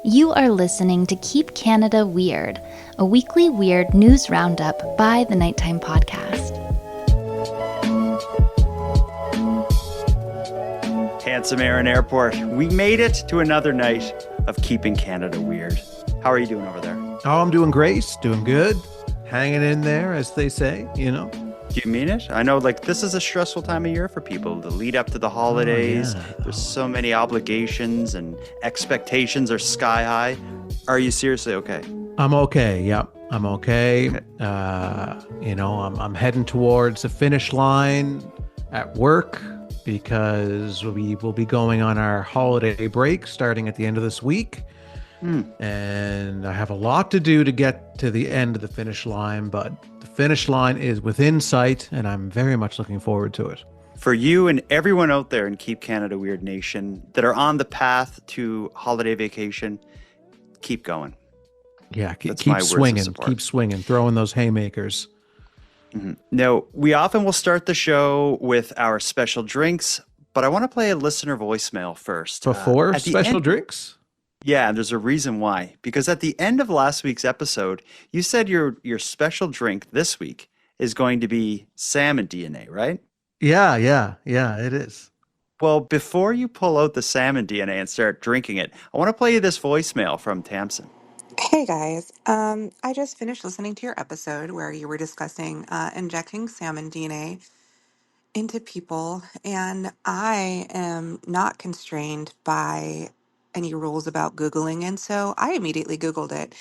You are listening to Keep Canada Weird, a weekly weird news roundup by the Nighttime Podcast. Handsome Aaron Airport, we made it to another night of Keeping Canada Weird. How are you doing over there? Oh, I'm doing great, doing good, hanging in there, as they say, you know. Do you mean it? I know, this is a stressful time of year for people. The lead up to the holidays, There's so many obligations and expectations are sky high. Are you seriously okay? I'm okay, yep, I'm okay. I'm heading towards the finish line at work because we will be going on our holiday break starting at the end of this week. And I have a lot to do to get to the end of the finish line, but the finish line is within sight, and I'm very much looking forward to it. For you and everyone out there in Keep Canada Weird Nation that are on the path to holiday vacation, keep going. Yeah, keep swinging, throwing those haymakers. Mm-hmm. Now, we often will start the show with our special drinks, but I want to play a listener voicemail first. Before special drinks? Yeah, and there's a reason why. Because at the end of last week's episode, you said your special drink this week is going to be salmon DNA, right? Yeah, it is. Well, before you pull out the salmon DNA and start drinking it, I want to play you this voicemail from Tamsin. Hey guys, I just finished listening to your episode where you were discussing injecting salmon DNA into people, and I am not constrained by any rules about Googling, and so I immediately Googled it.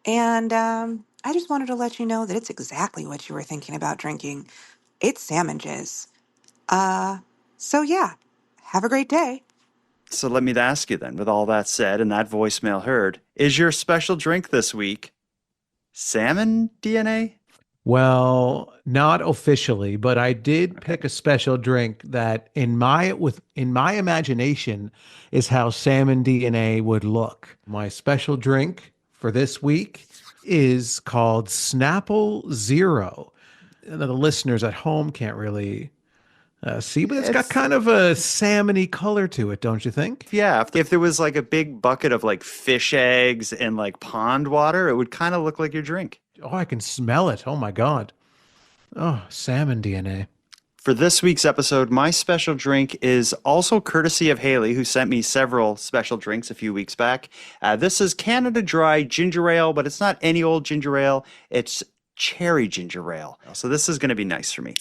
And I just wanted to let you know that it's exactly what you were thinking about drinking. It's salmon jizz. So yeah, have a great day. So let me ask you then, with all that said and that voicemail heard, is your special drink this week salmon DNA? Well, not officially, but I did pick a special drink that in my imagination is how salmon DNA would look. My special drink for this week is called Snapple Zero. The listeners at home can't really see, but it's got kind of a salmony color to it, don't you think? Yeah, if there was a big bucket of fish eggs and pond water, it would kind of look like your drink. Oh, I can smell it. Oh my God. Oh, salmon DNA. For this week's episode, my special drink is also courtesy of Haley, who sent me several special drinks a few weeks back. This is Canada Dry Ginger Ale, but it's not any old ginger ale. It's cherry ginger ale. So this is going to be nice for me.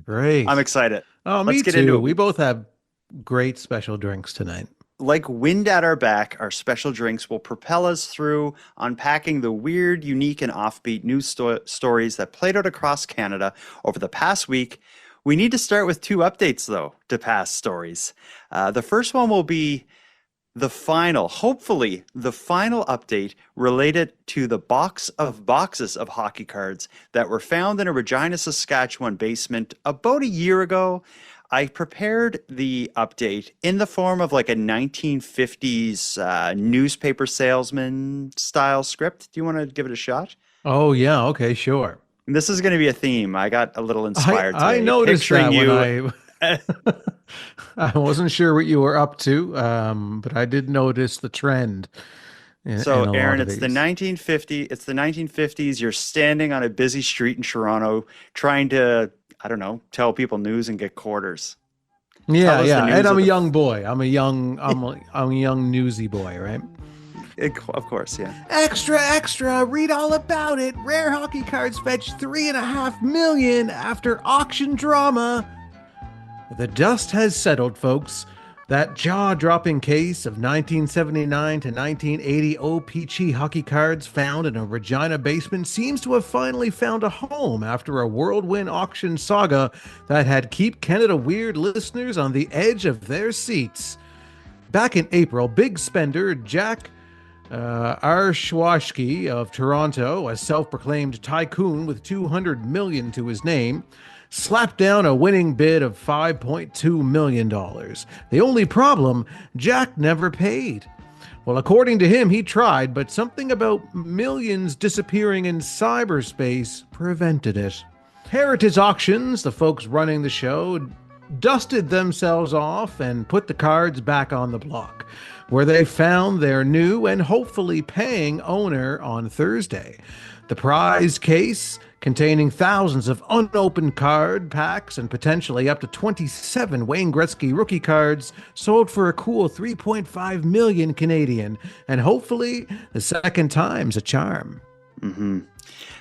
Great. I'm excited. Oh, Let's me get too. into it. We both have great special drinks tonight. Like wind at our back, our special drinks will propel us through unpacking the weird, unique, and offbeat news stories that played out across Canada over the past week. We need to start with two updates, though, to past stories. The first one will be hopefully the final update related to the boxes of hockey cards that were found in a Regina, Saskatchewan basement about a year ago. I prepared the update in the form of a 1950s newspaper salesman style script. Do you want to give it a shot? Oh, yeah. Okay, sure. This is going to be a theme. I got a little inspired today. I noticed that you. I wasn't sure what you were up to, but I did notice the trend. So, Aaron, it's the 1950s. You're standing on a busy street in Toronto trying to, tell people news and get quarters. Yeah. And I'm a young boy. I'm a young newsy boy, right? Of course, yeah. Extra, read all about it. Rare hockey cards fetch $3.5 million after auction drama. The dust has settled, folks. That jaw-dropping case of 1979 to 1980 O-Pee-Chee hockey cards found in a Regina basement seems to have finally found a home after a whirlwind auction saga that had Keep Canada Weird listeners on the edge of their seats. Back in April, big spender Jack Arshwashki of Toronto, a self-proclaimed tycoon with $200 million to his name, slapped down a winning bid of $5.2 million. The only problem, Jack never paid. Well, according to him, he tried, but something about millions disappearing in cyberspace prevented it. Heritage Auctions, the folks running the show, dusted themselves off and put the cards back on the block, where they found their new and hopefully paying owner on Thursday. The prize case, containing thousands of unopened card packs and potentially up to 27 Wayne Gretzky rookie cards, sold for a cool 3.5 million Canadian, and hopefully the second time's a charm. Mm-hmm.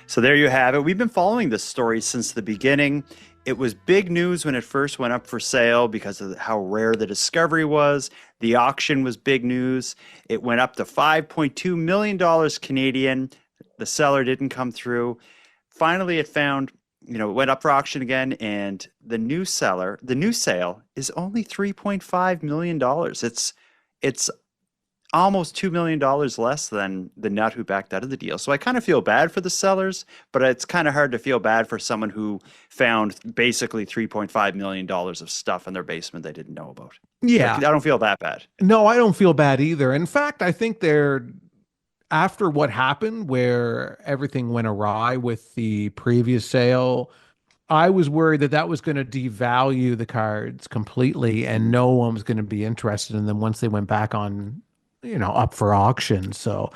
So there you have it. We've been following this story since the beginning. It was big news when it first went up for sale because of how rare the discovery was. The auction was big news. It went up to $5.2 million Canadian. The seller didn't come through. Finally, it went up for auction again, and the new sale is only $3.5 million. It's almost $2 million less than the nut who backed out of the deal. So I kind of feel bad for the sellers, but it's kind of hard to feel bad for someone who found basically $3.5 million of stuff in their basement they didn't know about. Yeah. I don't feel that bad. No, I don't feel bad either. In fact, I think after what happened where everything went awry with the previous sale, I was worried that was going to devalue the cards completely and no one was going to be interested in them once they went back on, up for auction. So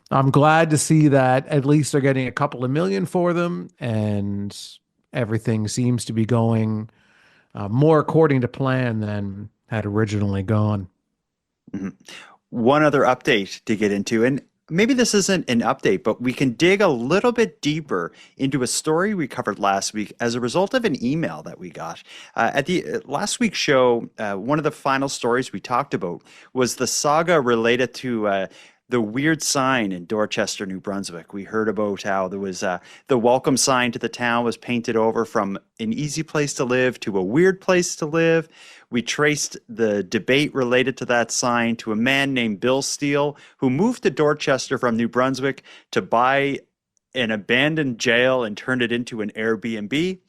I'm glad to see that at least they're getting a couple of million for them, and everything seems to be going more according to plan than had originally gone. Mm-hmm. One other update to get into, and maybe this isn't an update, but we can dig a little bit deeper into a story we covered last week as a result of an email that we got. At the last week's show, one of the final stories we talked about was the saga related to the weird sign in Dorchester, New Brunswick. We heard about how there was the welcome sign to the town was painted over from an easy place to live to a weird place to live. We traced the debate related to that sign to a man named Bill Steele, who moved to Dorchester from New Brunswick to buy an abandoned jail and turn it into an Airbnb.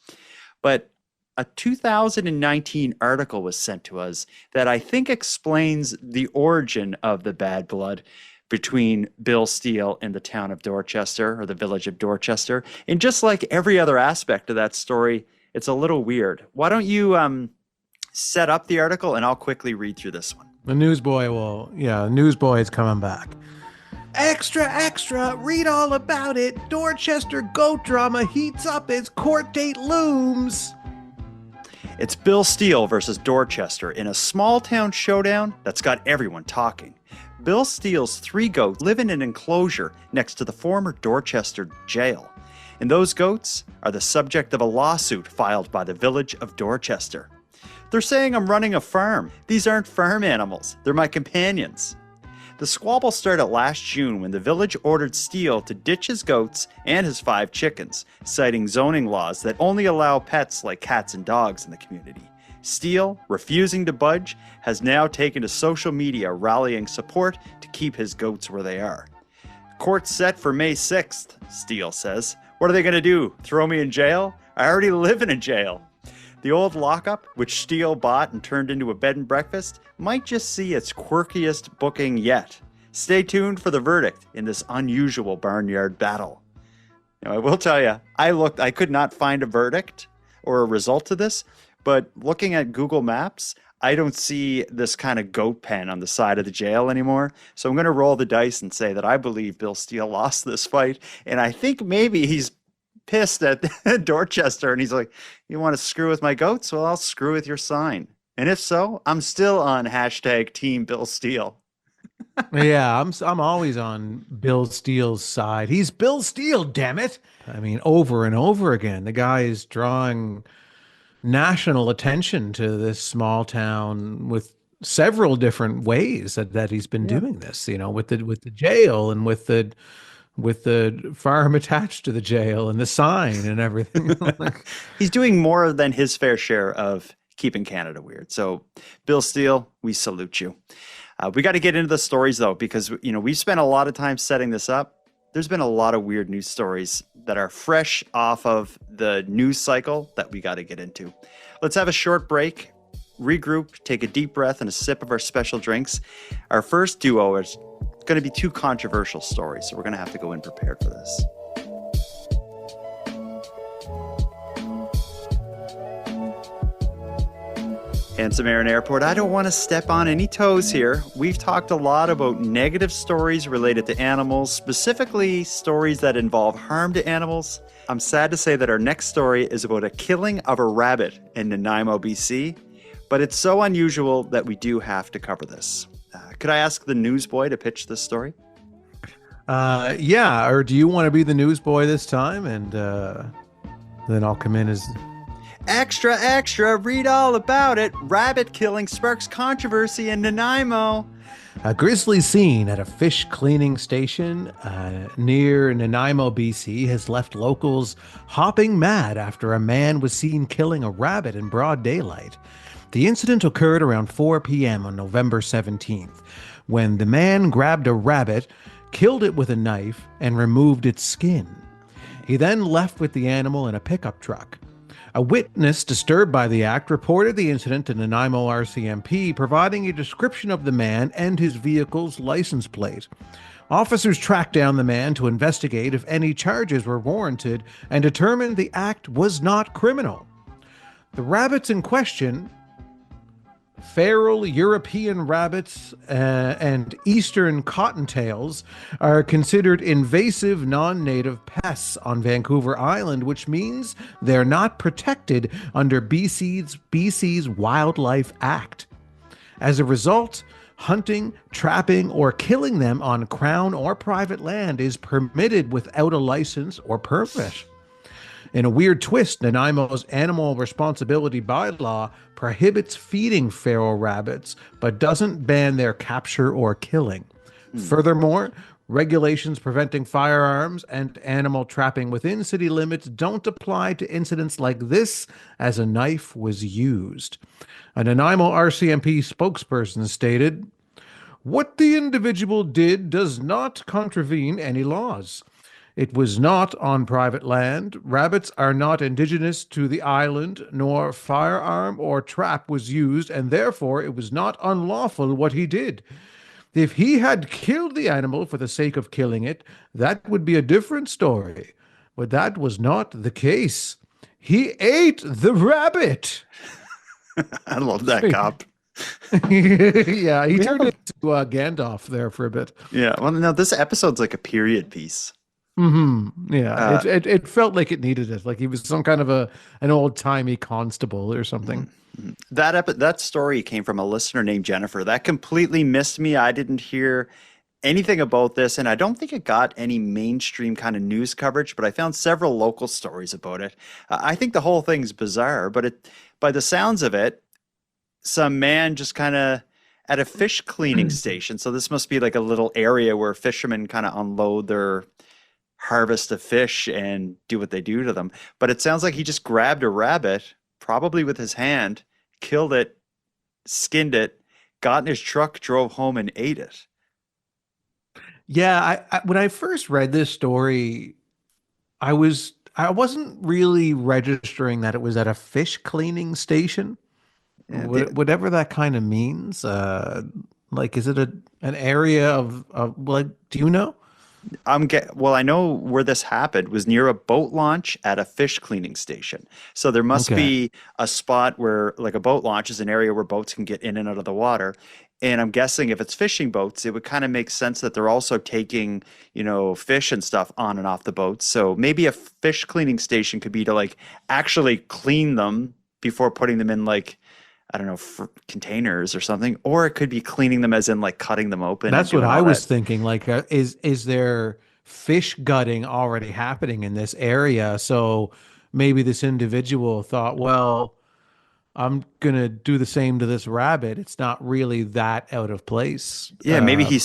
But a 2019 article was sent to us that I think explains the origin of the bad blood between Bill Steele and the town of Dorchester, or the village of Dorchester. And just like every other aspect of that story, it's a little weird. Why don't you set up the article and I'll quickly read through this one. The newsboy is coming back. Extra, extra, read all about it. Dorchester goat drama heats up as court date looms. It's Bill Steele versus Dorchester in a small town showdown that's got everyone talking. Bill Steele's 3 goats live in an enclosure next to the former Dorchester jail. And those goats are the subject of a lawsuit filed by the village of Dorchester. They're saying I'm running a farm. These aren't farm animals. They're my companions. The squabble started last June when the village ordered Steele to ditch his goats and his 5 chickens, citing zoning laws that only allow pets like cats and dogs in the community. Steele, refusing to budge, has now taken to social media rallying support to keep his goats where they are. Court set for May 6th, Steele says. What are they going to do? Throw me in jail? I already live in a jail. The old lockup, which Steele bought and turned into a bed and breakfast, might just see its quirkiest booking yet. Stay tuned for the verdict in this unusual barnyard battle. Now, I will tell you, I could not find a verdict or a result to this, but looking at Google Maps, I don't see this kind of goat pen on the side of the jail anymore. So I'm going to roll the dice and say that I believe Bill Steele lost this fight, and I think maybe he's pissed at Dorchester and he's like, you want to screw with my goats? Well, I'll screw with your sign. And if so, I'm still on hashtag Team Bill Steele. Yeah, I'm always on Bill Steele's side. He's Bill Steele, damn it. I mean, over and over again, the guy is drawing national attention to this small town with several different ways that he's been doing this, with the jail and with the farm attached to the jail and the sign and everything. He's doing more than his fair share of keeping Canada weird. So, Bill Steele, we salute you. We got to get into the stories, though, because, we've spent a lot of time setting this up. There's been a lot of weird news stories that are fresh off of the news cycle that we got to get into. Let's have a short break, regroup, take a deep breath and a sip of our special drinks. Our first duo is going to be 2 controversial stories, so we're going to have to go in prepared for this. Handsome Aaron Airport, I don't want to step on any toes here. We've talked a lot about negative stories related to animals, specifically stories that involve harm to animals. I'm sad to say that our next story is about a killing of a rabbit in Nanaimo, BC, but it's so unusual that we do have to cover this. Could I ask the newsboy to pitch this story? Yeah, or do you want to be the newsboy this time? And then I'll come in as. Extra, extra, read all about it. Rabbit killing sparks controversy in Nanaimo. A grisly scene at a fish cleaning station near Nanaimo, BC, has left locals hopping mad after a man was seen killing a rabbit in broad daylight. The incident occurred around 4 p.m. on November 17th, when the man grabbed a rabbit, killed it with a knife, and removed its skin. He then left with the animal in a pickup truck. A witness disturbed by the act reported the incident to Nanaimo RCMP, providing a description of the man and his vehicle's license plate. Officers tracked down the man to investigate if any charges were warranted and determined the act was not criminal. The rabbits in question, feral European rabbits and eastern cottontails, are considered invasive non-native pests on Vancouver Island, which means they're not protected under BC's Wildlife Act. As a result, hunting, trapping, or killing them on Crown or private land is permitted without a license or permit. In a weird twist, Nanaimo's animal responsibility bylaw prohibits feeding feral rabbits, but doesn't ban their capture or killing. Furthermore, regulations preventing firearms and animal trapping within city limits don't apply to incidents like this, as a knife was used. A Nanaimo RCMP spokesperson stated, "What the individual did does not contravene any laws. It was not on private land. Rabbits are not indigenous to the island, nor firearm or trap was used, and therefore it was not unlawful what he did. If he had killed the animal for the sake of killing it, that would be a different story. But that was not the case. He ate the rabbit." I love that cop. Yeah, he turned into Gandalf there for a bit. Yeah, well, no, this episode's like a period piece. Yeah, it felt like it needed it. Like he was some kind of an old-timey constable or something. That story came from a listener named Jennifer. That completely missed me. I didn't hear anything about this, and I don't think it got any mainstream kind of news coverage, but I found several local stories about it. I think the whole thing's bizarre, but by the sounds of it, some man just kind of at a fish cleaning station. So this must be like a little area where fishermen kind of unload their harvest of fish and do what they do to them. But it sounds like he just grabbed a rabbit, probably with his hand, killed it, skinned it, got in his truck, drove home, and ate it. Yeah, I when I first read this story, I wasn't really registering that it was at a fish cleaning station. Yeah, Whatever that kind of means. Like, is it an area of like, do you know? Well, I know where this happened was near a boat launch at a fish cleaning station. So there must Okay. be a spot where, like, a boat launch is an area where boats can get in and out of the water. And I'm guessing if it's fishing boats, it would kind of make sense that they're also taking, fish and stuff on and off the boats. So maybe a fish cleaning station could be to like actually clean them before putting them in like, I don't know, containers or something, or it could be cleaning them as in like cutting them open and That's what doing I all was that. thinking. Like, is there fish gutting already happening in this area? So maybe this individual thought, well, I'm gonna do the same to this rabbit. It's not really that out of place. Yeah, maybe he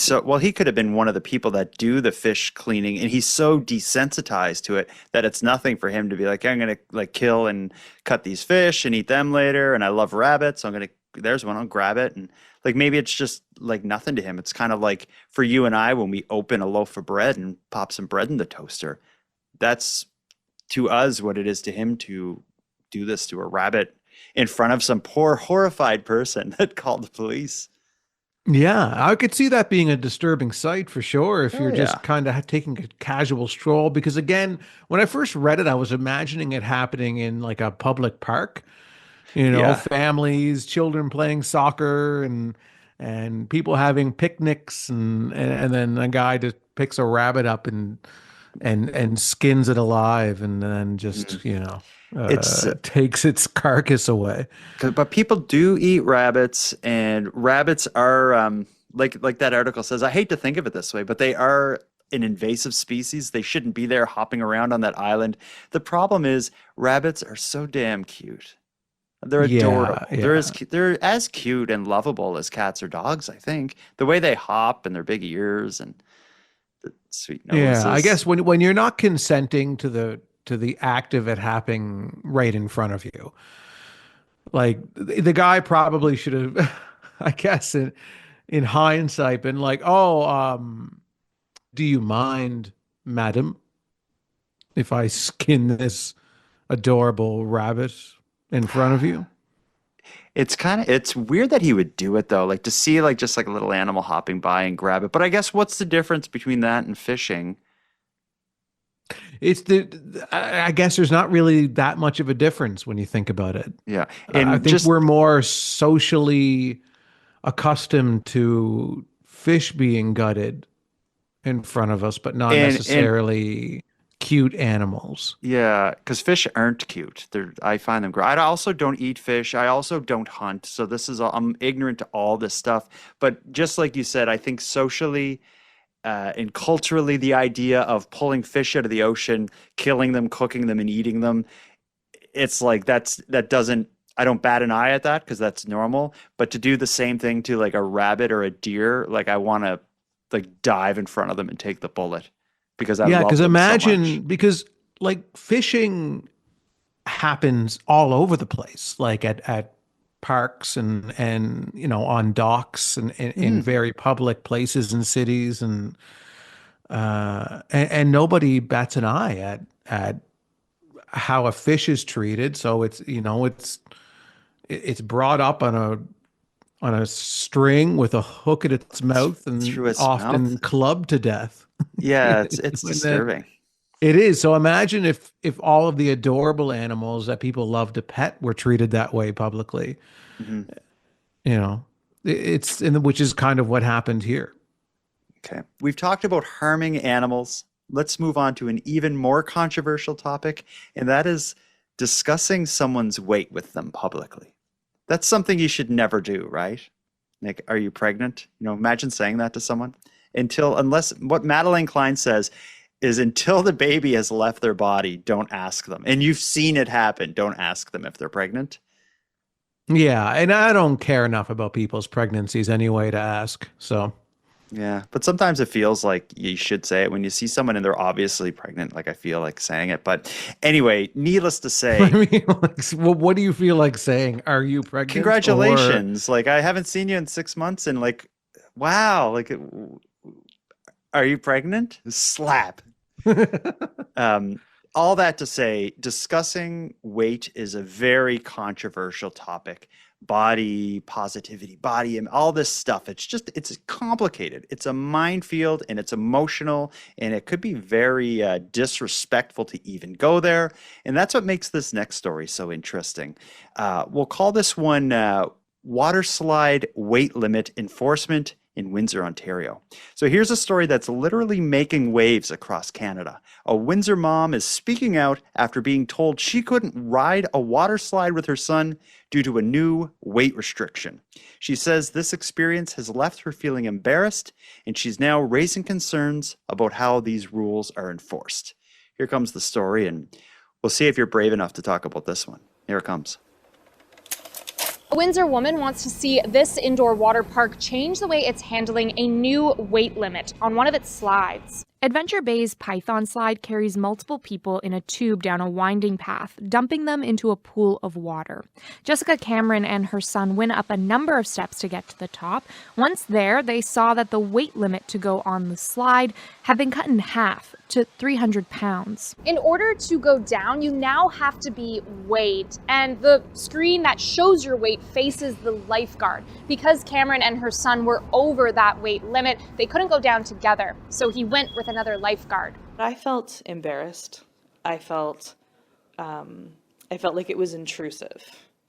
could have been one of the people that do the fish cleaning, and he's so desensitized to it that it's nothing for him to be like, I'm gonna like kill and cut these fish and eat them later, and I love rabbits, so there's one, I'll grab it. And like maybe it's just like nothing to him. It's kind of like for you and I when we open a loaf of bread and pop some bread in the toaster. That's to us what it is to him to do this to a rabbit in front of some poor horrified person that called the police. Yeah, I could see that being a disturbing sight for sure if Oh you're yeah. just kind of taking a casual stroll. Because again, when I first read it, I was imagining it happening in like a public park. Yeah. families, children playing soccer and people having picnics and then a guy just picks a rabbit up and skins it alive and then Mhm. just, It's takes its carcass away. but people do eat rabbits, and rabbits are like that article says. I hate to think of it this way, but they are an invasive species. They shouldn't be there hopping around on that island. The problem is rabbits are so damn cute. They're Yeah, adorable. yeah. They're as cute and lovable as cats or dogs, I think. The way they hop and their big ears and the sweet Yeah, I noses. guess when you're not consenting to the act of it happening right in front of you, like the guy probably should have, I guess in hindsight, been like, "Oh, do you mind, madam, if I skin this adorable rabbit in front of you?" It's weird that he would do it though, like to see like just like a little animal hopping by and grab it. But I guess what's the difference between that and fishing? It's I guess there's not really that much of a difference when you think about it. Yeah. I And think just we're more socially accustomed to fish being gutted in front of us, but not and necessarily cute animals. yeah, because fish aren't cute. I find them gross. I also don't eat fish. I also don't hunt. So I'm ignorant to all this stuff. But just like you said, I think socially and culturally, the idea of pulling fish out of the ocean, killing them, cooking them, and eating them, it's like that doesn't. I don't bat an eye at that because that's normal. But to do the same thing to like a rabbit or a deer, like I want to like dive in front of them and take the bullet because I Yeah, love because them so much. imagine, because like fishing happens all over the place, like at parks and on docks and in Mhm. very public places and cities and nobody bats an eye at how a fish is treated. So it's brought up on a string with a hook at its mouth Through and his mouth. often clubbed to death. Yeah, it's And then disturbing. it is. So imagine if all of the adorable animals that people love to pet were treated that way publicly. Mhm. You know, it's in which is kind of what happened here. Okay. We've talked about harming animals. Let's move on to an even more controversial topic, and that is discussing someone's weight with them publicly. That's something you should never do, right? Like, are you pregnant? Imagine saying that to someone. Unless what Madeline Klein says is until the baby has left their body, don't ask them. And you've seen it happen. Don't ask them if they're pregnant. Yeah, and I don't care enough about people's pregnancies anyway to ask. So Yeah, but sometimes it feels like you should say it when you see someone and they're obviously pregnant. Like I feel like saying it. But anyway, needless to I say, mean, like, what do you feel like saying? Are you pregnant or congratulations. Like I haven't seen you in 6 months and like, wow, like, are you pregnant? Slap. Um, all that to say, discussing weight is a very controversial topic. Body positivity, all this stuff. It's complicated. It's a minefield and it's emotional and it could be very disrespectful to even go there. And that's what makes this next story so interesting. We'll call this one waterslide weight limit enforcement in Windsor, Ontario. So here's a story that's literally making waves across Canada. A Windsor mom is speaking out after being told she couldn't ride a water slide with her son due to a new weight restriction. She says this experience has left her feeling embarrassed, and she's now raising concerns about how these rules are enforced. Here comes the story, and we'll see if you're brave enough to talk about this one. Here it comes. A Windsor woman wants to see this indoor water park change the way it's handling a new weight limit on one of its slides. Adventure Bay's Python slide carries multiple people in a tube down a winding path, dumping them into a pool of water. Jessica Cameron and her son went up a number of steps to get to the top. Once there, they saw that the weight limit to go on the slide had been cut in half to 300 pounds. In order to go down, you now have to be weighed, and the screen that shows your weight faces the lifeguard. Because Cameron and her son were over that weight limit, they couldn't go down together, so he went with another lifeguard. I felt embarrassed. I felt like it was intrusive.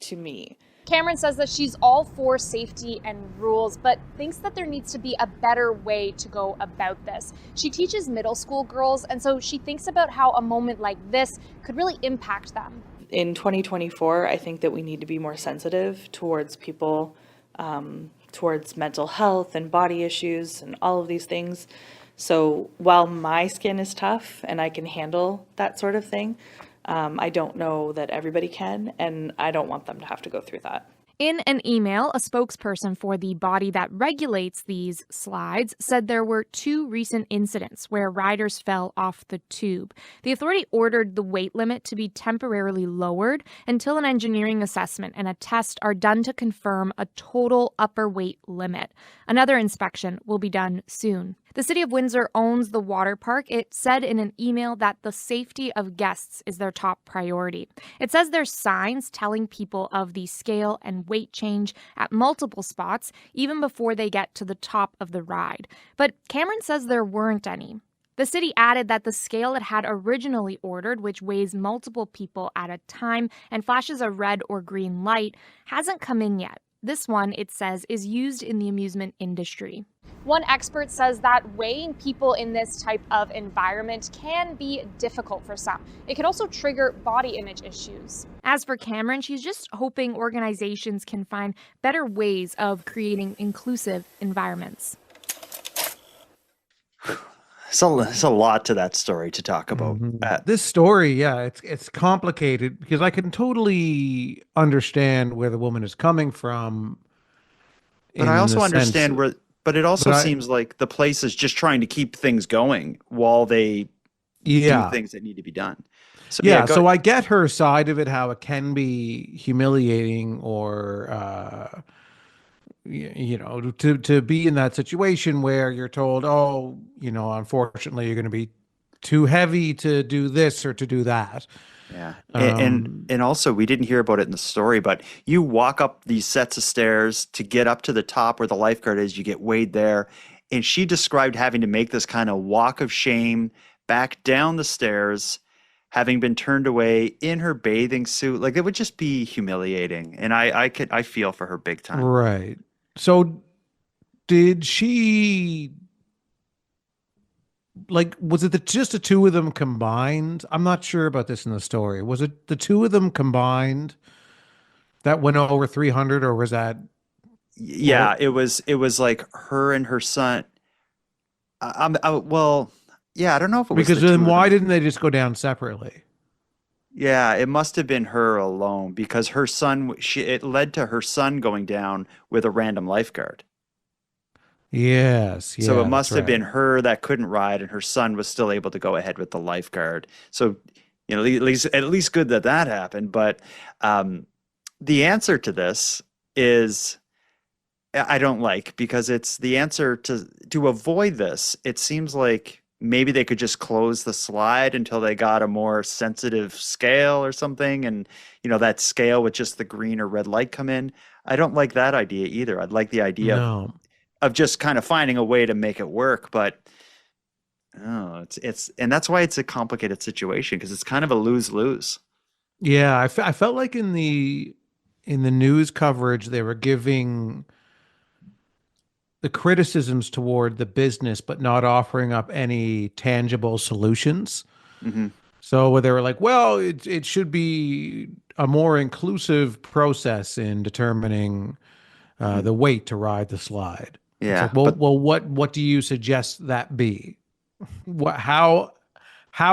to me. Cameron says that she's all for safety and rules, but thinks that there needs to be a better way to go about this. She teaches middle school girls, and so she thinks about how a moment like this could really impact them. In 2024, I think that we need to be more sensitive towards people, towards mental health and body issues and all of these things. So while my skin is tough and I can handle that sort of thing, I don't know that everybody can, and I don't want them to have to go through that. In an email, a spokesperson for the body that regulates these slides said there were 2 recent incidents where riders fell off the tube. The authority ordered the weight limit to be temporarily lowered until an engineering assessment and a test are done to confirm a total upper weight limit. Another inspection will be done soon. The city of Windsor owns the water park. It said in an email that the safety of guests is their top priority. It says there's signs telling people of the scale and weight change at multiple spots, even before they get to the top of the ride. But Cameron says there weren't any. The city added that the scale it had originally ordered, which weighs multiple people at a time and flashes a red or green light, hasn't come in yet. This one, it says, is used in the amusement industry. One expert says that weighing people in this type of environment can be difficult for some. It can also trigger body image issues. As for Cameron, she's just hoping organizations can find better ways of inclusive environments. There's a lot to that story to talk about. This story, yeah, it's complicated because I can totally understand where the woman is coming from. But I also understand where. But it also seems like the place is just trying to keep things going while they do things that need to be done. So so I get her side of it, how it can be humiliating or to be in that situation where you're told, oh, unfortunately you're going to be too heavy to do this or to do that. Yeah. And also we didn't hear about it in the story, but you walk up these sets of stairs to get up to the top where the lifeguard is, you get weighed there. And she described having to make this kind of walk of shame back down the stairs, having been turned away in her bathing suit. Like it would just be humiliating. And I feel for her big time. Right. So did she, was it just the 2 of them combined? I'm not sure about this in the story. Was it the 2 of them combined that went over 300, or was that? Yeah, it was like her and her son. Well, yeah, I don't know if it was because then why didn't they just go down separately? Yeah, it must have been her alone because her son, it led to her son going down with a random lifeguard. Yes. So it must have been her that couldn't ride, and her son was still able to go ahead with the lifeguard. So, at least good that happened. But the answer to this is I don't like, because it's the answer to avoid this. It seems like maybe they could just close the slide until they got a more sensitive scale or something, and that scale with just the green or red light come in. I don't like that idea either. I'd like the idea of just kind of finding a way to make it work, but it's and that's why it's a complicated situation, because it's kind of a lose-lose. Yeah, I felt like in the news coverage they were giving the criticisms toward the business, but not offering up any tangible solutions. Mm-hmm. So where they were like, well, it should be a more inclusive process in determining the weight to ride the slide. Yeah. It's like, what do you suggest that be? How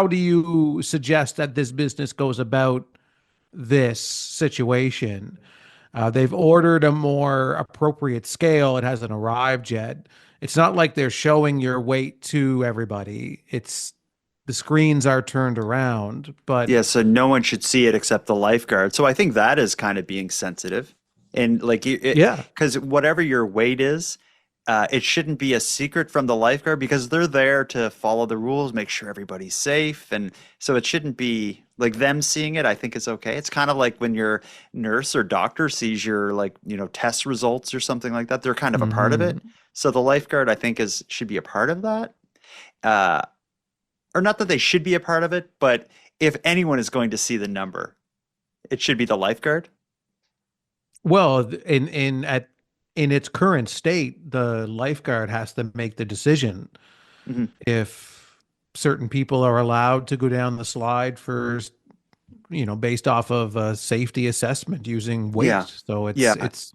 do you suggest that this business goes about this situation? They've ordered a more appropriate scale. It hasn't arrived yet. It's not like they're showing your weight to everybody. The screens are turned around, but yeah, so no one should see it except the lifeguard. So I think that is kind of being sensitive, and because whatever your weight is, it shouldn't be a secret from the lifeguard, because they're there to follow the rules, make sure everybody's safe. And so it shouldn't be like them seeing it. I think is okay. It's kind of like when your nurse or doctor sees your test results or something like that. They're kind of a part of it. So the lifeguard, I think, should be a part of that. Or not that they should be a part of it, but if anyone is going to see the number, it should be the lifeguard. Well, in its current state, the lifeguard has to make the decision Mhm. if certain people are allowed to go down the slide for, based off of a safety assessment using weight. Yeah. So Yeah. it's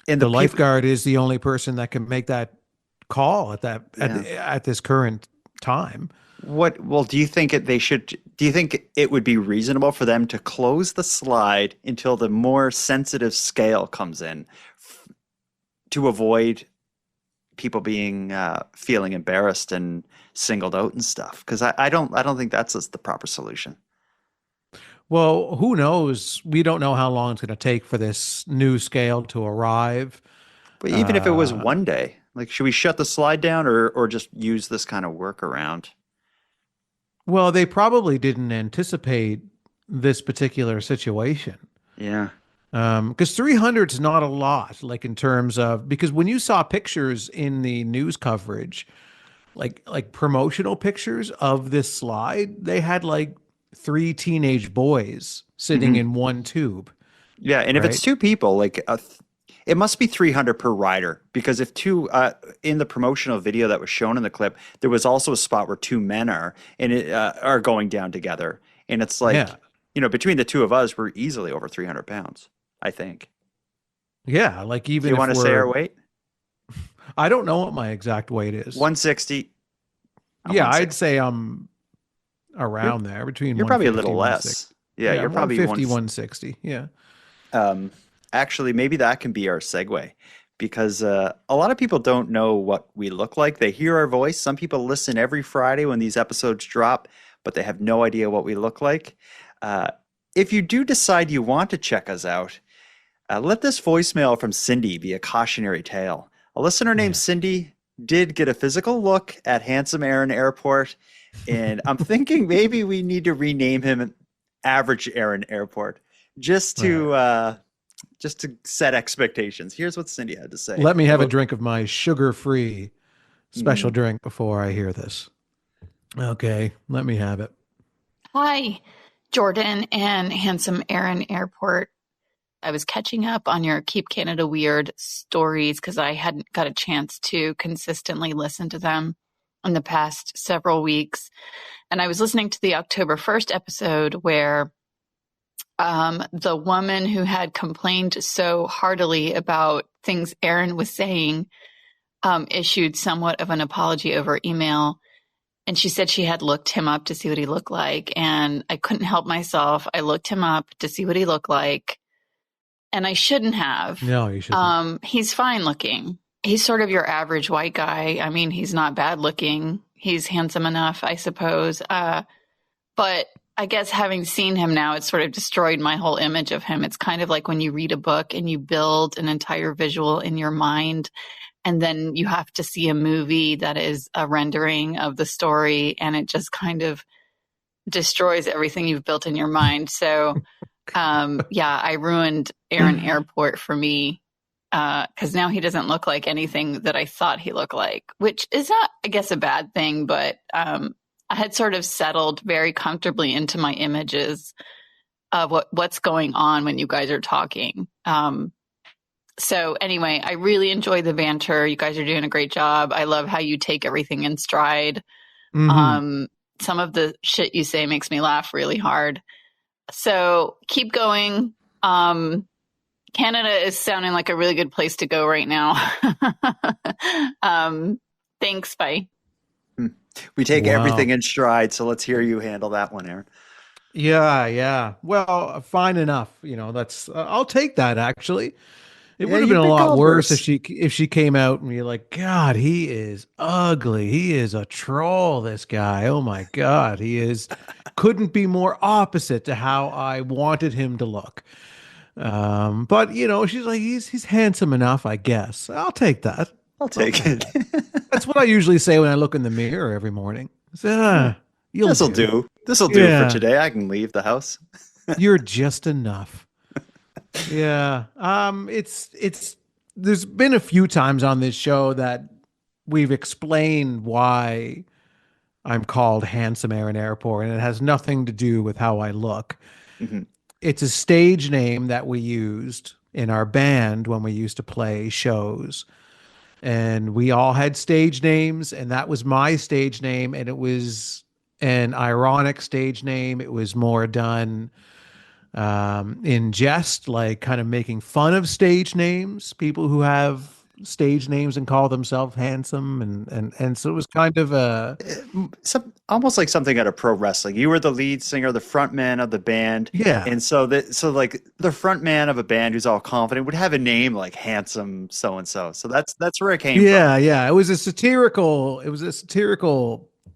And the the people, lifeguard is the only person that can make that call yeah. at this current time. Well, do you think it would be reasonable for them to close the slide until the more sensitive scale comes in to avoid people being feeling embarrassed and singled out and stuff? Because I don't think that's the proper solution. Well, who knows? We don't know how long it's going to take for this new scale to arrive. But even if it was Uh, one day, like, should we shut the slide down or just use this kind of workaround? well, they probably didn't anticipate this particular situation. Yeah. Because 300 is not a lot, like in terms of, because when you saw pictures in the news coverage, like promotional pictures of this slide, they had like three teenage boys sitting Hmm. in one tube, Yeah, and if it's right? two people, it must be 300 per rider because if two in the promotional video that was shown in the clip, there was also a spot where two men are going down together, and it's Yeah. like, between the two of us, we're easily over 300 pounds, I think. Yeah. Like Do even you if want to say we're, our weight? I don't know what my exact weight is. 160. I'm Yeah, I'd 160. say I'm You're around there between you're probably a 150, little 160. less. Yeah, Yeah, you're probably 150, 160. Yeah. Um, actually, maybe that can be our segue because a lot of people don't know what we look like. They hear our voice. Some people listen every Friday when these episodes drop, but they have no idea what we look like. Uh, if you do decide you want to check us out, let this voicemail from Cindy be a cautionary tale. A listener named Yeah. Cindy did get a physical look at Handsome Aaron Airport, and I'm thinking maybe we need to rename him Average Aaron Airport just Right. to uh, just to set expectations. Here's what Cindy had to say Let me have a about. drink of my sugar-free special Mm, drink before I hear this. Okay, let me have it. Hi, Jordan and handsome Aaron Airport. I was catching up on your Keep Canada Weird stories because I hadn't got a chance to consistently listen to them in the past several weeks. And I was listening to the October 1st episode where the woman who had complained so heartily about things Aaron was saying issued somewhat of an apology over email. And she said she had looked him up to see what he looked like. And I couldn't help myself. I looked him up to see what he looked like. And I shouldn't have. No, you shouldn't. He's fine looking. He's sort of your average white guy. I mean, he's not bad looking. He's handsome enough, I suppose. But I guess having seen him now, it's sort of destroyed my whole image of him. It's kind of like when you read a book and you build an entire visual in your mind, and then you have to see a movie that is a rendering of the story, and it just kind of destroys everything you've built in your mind. So, yeah, I ruined Aaron Airport for me because now he doesn't look like anything that I thought he looked like, which is not, I guess, a bad thing, but I had sort of settled very comfortably into my images of what's going on when you guys are talking. So anyway, I really enjoy the banter. You guys are doing a great job. I love how you take everything in stride. Mm-hmm. Some of the shit you say makes me laugh really hard. So keep going. Canada is sounding like a really good place to go right now. Thanks. Bye. we take everything Wow. in stride, so let's hear you handle that one, Aaron. Yeah, yeah. Well, fine enough. That's I'll take that actually. It Yeah, would have been you've a been lot called worse if worse. she came out and you're like, God, he is ugly. He is a troll, this guy. Oh my God. He is couldn't be more opposite to how I wanted him to look. But she's like, he's handsome enough, I guess. I'll take that. I'll I'll take take it. that. That's what I usually say when I look in the mirror every morning. I say, you'll This'll do. do. This'll do for Yeah, today. I can leave the house. you're just enough. Yeah. It's there's been a few times on this show that we've explained why I'm called Handsome Aaron Airport, and it has nothing to do with how I look. Mhm. It's a stage name that we used in our band when we used to play shows. And we all had stage names, and that was my stage name, and it was an ironic stage name. It was more done in jest, like kind of making fun of stage names, people who have stage names and call themselves handsome, and so it was kind of a Almost like something out of pro wrestling. You were the lead singer, the front man of the band, yeah. and so like the front man of a band who's all confident would have a name like handsome so and so. So that's where it came from. Yeah, yeah. It was a satirical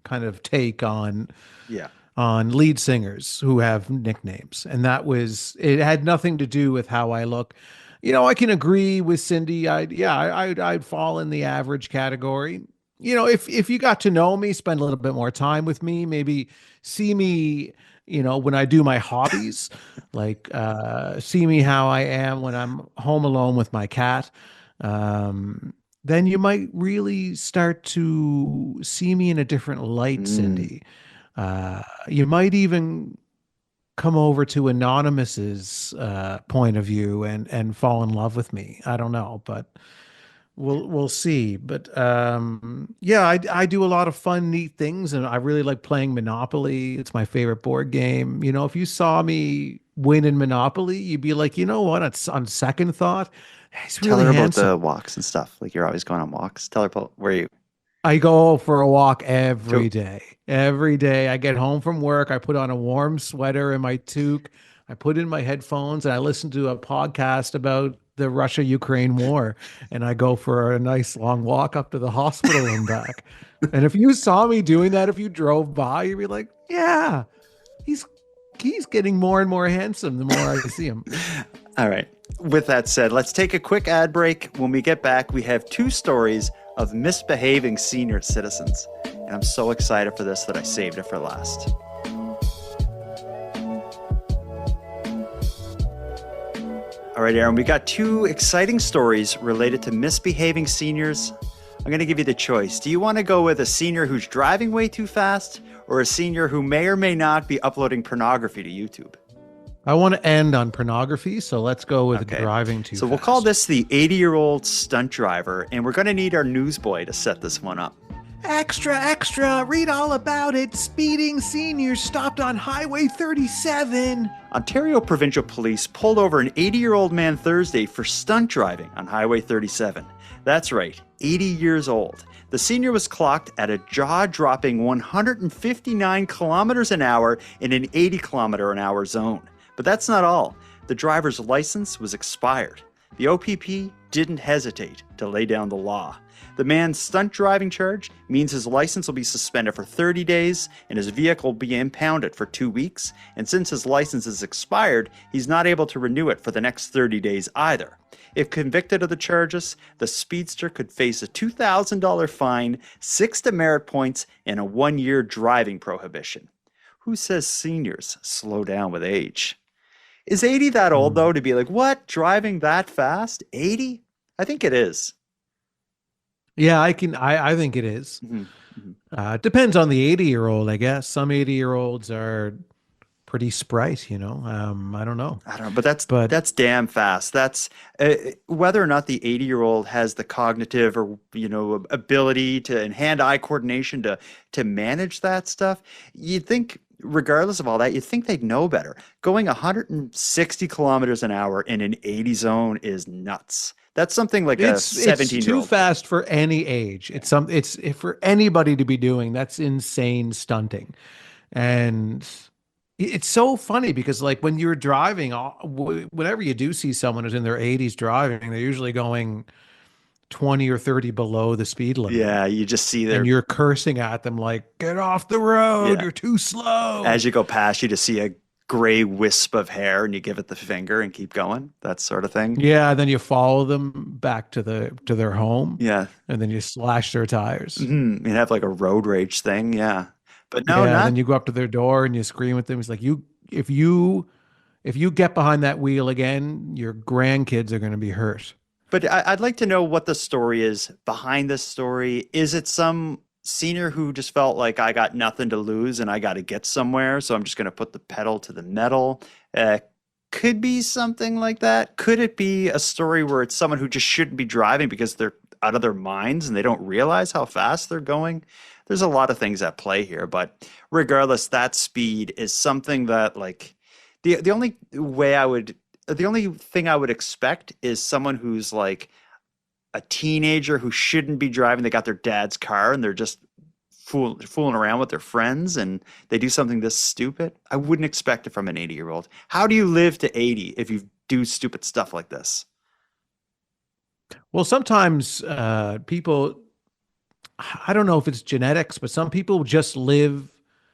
kind of take Yeah. on lead singers who have nicknames. And it had nothing to do with how I look. I can agree with Cindy. I'd fall in the average category. If you got to know me, spend a little bit more time with me, maybe see me, when I do my hobbies, like see me how I am when I'm home alone with my cat. Um, then you might really start to see me in a different light, Mm. Cindy. You might even come over to Anonymous's point of view and fall in love with me. I don't know, but we'll see. But yeah, I do a lot of fun, neat things, and I really like playing Monopoly. It's my favorite board game. If you saw me win in Monopoly, you'd be like, you know what? It's on second thought, he's Tell really her about handsome. the walks and stuff. Like you're always going on walks. Tell her about where you I go for a walk to. every day. Every day I get home from work, I put on a warm sweater and my toque. I put in my headphones and I listen to a podcast about the Russia-Ukraine war. And I go for a nice long walk up to the hospital and back. And if you saw me doing that, if you drove by, you'd be like, yeah, he's he's getting more and more handsome the more I see him. All right. With that said, let's take a quick ad break. When we get back, we have two stories of misbehaving senior citizens. And I'm so excited for this that I saved it for last. All right, Aaron, we got two exciting stories related to misbehaving seniors. I'm going to give you the choice. Do you want to go with a senior who's driving way too fast or a senior who may or may not be uploading pornography to YouTube? I want to end on pornography, so let's go with Okay. driving too So we'll fast. call this the 80-year-old stunt driver, and we're going to need our newsboy to set this one up. Extra, extra, read all about it. Speeding seniors stopped on Highway 37. Ontario Provincial Police pulled over an 80-year-old man Thursday for stunt driving on Highway 37. That's right, 80 years old. The senior was clocked at a jaw-dropping 159 kilometers an hour in an 80 kilometer an hour zone. But that's not all. The driver's license was expired. The OPP didn't hesitate to lay down the law. The man's stunt driving charge means his license will be suspended for 30 days and his vehicle will be impounded for 2 weeks. And since his license is expired, he's not able to renew it for the next 30 days either. If convicted of the charges, the speedster could face a $2,000 fine, 6 demerit points, and a 1-year driving prohibition. Who says seniors slow down with age? Is 80 that old, though, to be like, what? Driving that fast? 80? I think it is. Yeah, I think it is. Depends on the 80-year-old, I guess. Some 80-year-olds are pretty sprite, I don't know. I don't know, but that's damn fast. That's whether or not the 80-year-old has the cognitive or ability to and hand-eye coordination to manage that stuff. You'd think, regardless of all that, you'd think they'd know better. Going 160 kilometers an hour in an 80 zone is nuts. That's something like a 17-year-old. It's too fast for any age. It's for anybody to be doing. That's insane stunting. And it's so funny because like when you're driving, whenever you do see someone who's in their 80s driving, they're usually going 20 or 30 below the speed limit. Yeah, you just see and you're cursing at them like, get off the road, you're too slow. As you go past, you just see a gray wisp of hair and you give it the finger and keep going, that sort of thing. Yeah, then you follow them back to their home. Yeah. And then you slash their tires. Mm-hmm. You have like a road rage thing, yeah. But no, then you go up to their door and you scream at them. It's like, if you get behind that wheel again, your grandkids are going to be hurt. But I'd like to know what the story is behind this story. Is it some senior who just felt like I got nothing to lose and I got to get somewhere, so I'm just going to put the pedal to the metal? could be something like that? Could it be a story where it's someone who just shouldn't be driving because they're out of their minds and they don't realize how fast they're going? There's a lot of things at play here, but regardless, that speed is something that like the only way I would the only thing I would expect is someone who's like a teenager who shouldn't be driving. They got their dad's car and they're just fooling around with their friends and they do something this stupid. I wouldn't expect it from an 80-year-old. How do you live to 80 if you do stupid stuff like this? Well, sometimes people, I don't know if it's genetics, but some people just live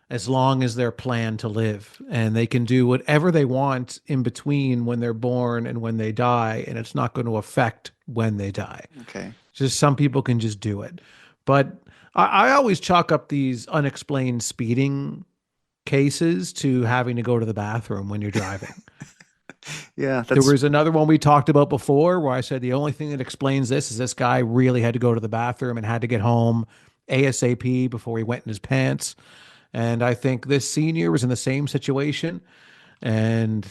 as long as they're planned to live, and they can do whatever they want in between when they're born and when they die, and it's not going to affect when they die. Okay. Just some people can just do it. But I always chalk up these unexplained speeding cases to having to go to the bathroom when you're driving. Yeah, There was another one we talked about before where I said the only thing that explains this is this guy really had to go to the bathroom and had to get home ASAP before he went in his pants. And I think this senior was in the same situation and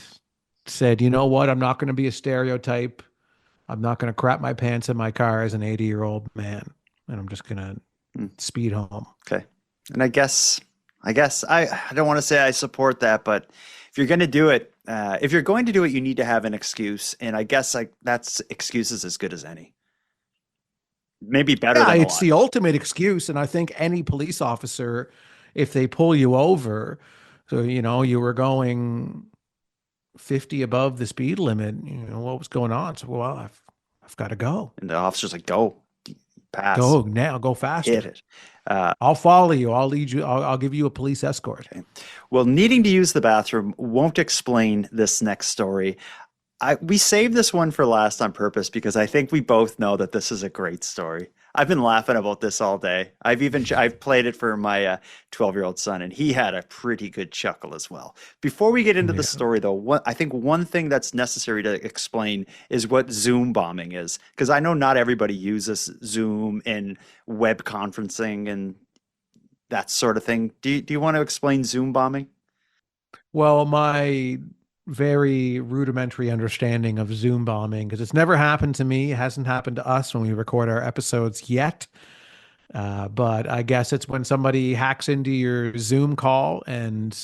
said, you know what? I'm not going to be a stereotype. I'm not going to crap my pants in my car as an 80-year-old man. And I'm just going to speed home. Okay. And I guess I don't want to say I support that, but if you're going to do it, you need to have an excuse. And I guess that's excuses as good as any. Maybe better Yeah, than a it's lot. the ultimate excuse. And I think any police officer, if they pull you over, so, you know, you were going 50 above the speed limit, you know, what was going on? So, well, I've got to go. And the officer's like, go, pass, Go now, go faster. hit it. I'll follow you. I'll lead you. I'll give you a police escort. Okay. Well, needing to use the bathroom won't explain this next story. We saved this one for last on purpose because I think we both know that this is a great story. I've been laughing about this all day. I've played it for my 12-year-old son, and he had a pretty good chuckle as well. Before we get into the story, though, I think one thing that's necessary to explain is what Zoom bombing is, because I know not everybody uses Zoom and web conferencing and that sort of thing. Do you want to explain Zoom bombing? Well, my very rudimentary understanding of Zoom bombing, because it's never happened to me, it hasn't happened to us when we record our episodes yet. But I guess it's when somebody hacks into your Zoom call and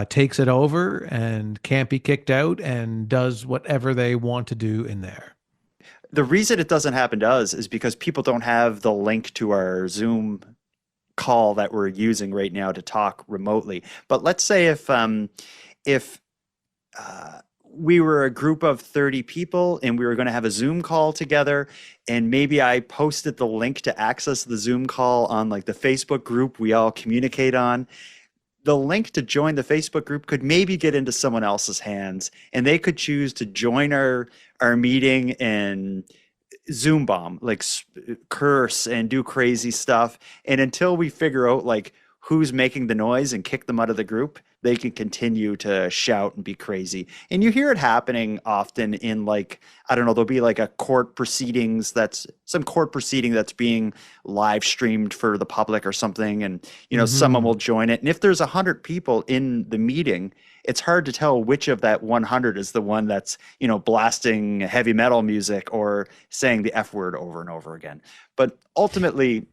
takes it over and can't be kicked out and does whatever they want to do in there. The reason it doesn't happen to us is because people don't have the link to our Zoom call that we're using right now to talk remotely. But let's say if we were a group of 30 people and we were going to have a Zoom call together, and maybe I posted the link to access the Zoom call on like the Facebook group we all communicate on. The link to join the Facebook group could maybe get into someone else's hands, and they could choose to join our meeting and Zoom bomb, like curse and do crazy stuff. And until we figure out like who's making the noise and kick them out of the group, they can continue to shout and be crazy. And you hear it happening often in like, I don't know, there'll be like a court proceedings that's some court proceeding that's being live streamed for the public or something. And, you know, someone will join it. And if there's 100 people in the meeting, it's hard to tell which of that 100 is the one that's, you know, blasting heavy metal music or saying the F word over and over again. But ultimately,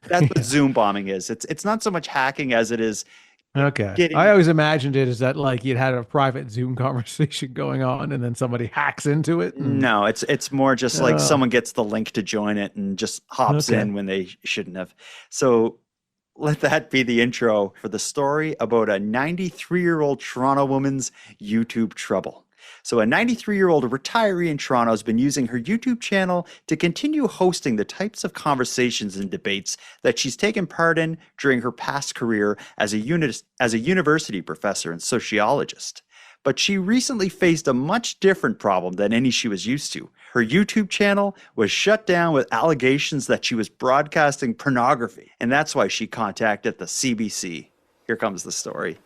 that's what Zoom bombing is. It's not so much hacking as it is. Okay. I always imagined it as that like you'd had a private Zoom conversation going on and then somebody hacks into it. No, it's more just like someone gets the link to join it and just hops in when they shouldn't have. So let that be the intro for the story about a 93-year-old Toronto woman's YouTube trouble. So a 93-year-old retiree in Toronto has been using her YouTube channel to continue hosting the types of conversations and debates that she's taken part in during her past career as a university professor and sociologist. But she recently faced a much different problem than any she was used to. Her YouTube channel was shut down with allegations that she was broadcasting pornography, and that's why she contacted the CBC. Here comes the story.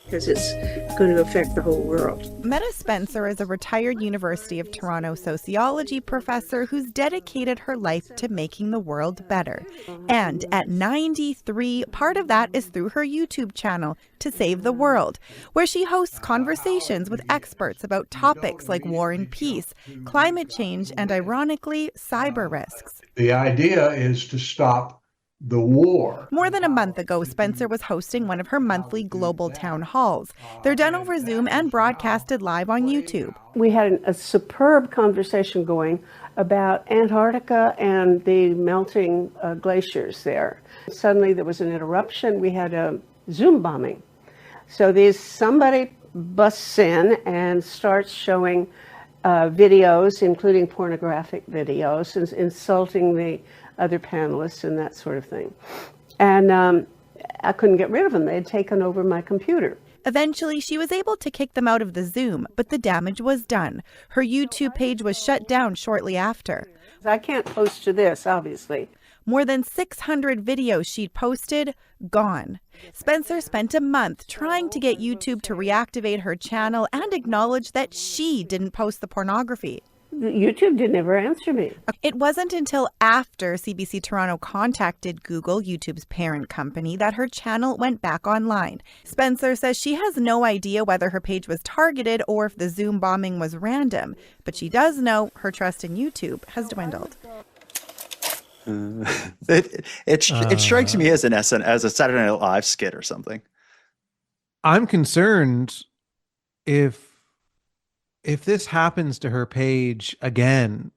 because it's going to affect the whole world. Meta Spencer is a retired University of Toronto sociology professor who's dedicated her life to making the world better. And at 93, part of that is through her YouTube channel, To Save the World, where she hosts conversations with experts about topics like war and peace, climate change, and ironically, cyber risks. The idea is to stop the war. More than a month ago, Spencer was hosting one of her monthly global town halls. They're done over Zoom and broadcasted live on YouTube. We had a superb conversation going about Antarctica and the melting glaciers there. Suddenly there was an interruption. We had a Zoom bombing. So somebody busts in and starts showing videos, including pornographic videos, and insulting the other panelists and that sort of thing. And I couldn't get rid of them. They had taken over my computer. Eventually, she was able to kick them out of the Zoom, but the damage was done. Her YouTube page was shut down shortly after. I can't post to this, obviously. More than 600 videos she'd posted, gone. Spencer spent a month trying to get YouTube to reactivate her channel and acknowledge that she didn't post the pornography. YouTube didn't ever answer me. It wasn't until after CBC Toronto contacted Google, YouTube's parent company, that her channel went back online. Spencer says she has no idea whether her page was targeted or if the Zoom bombing was random, but she does know her trust in YouTube has dwindled. It strikes me as as a Saturday Night Live skit or something. I'm concerned if this happens to her page again,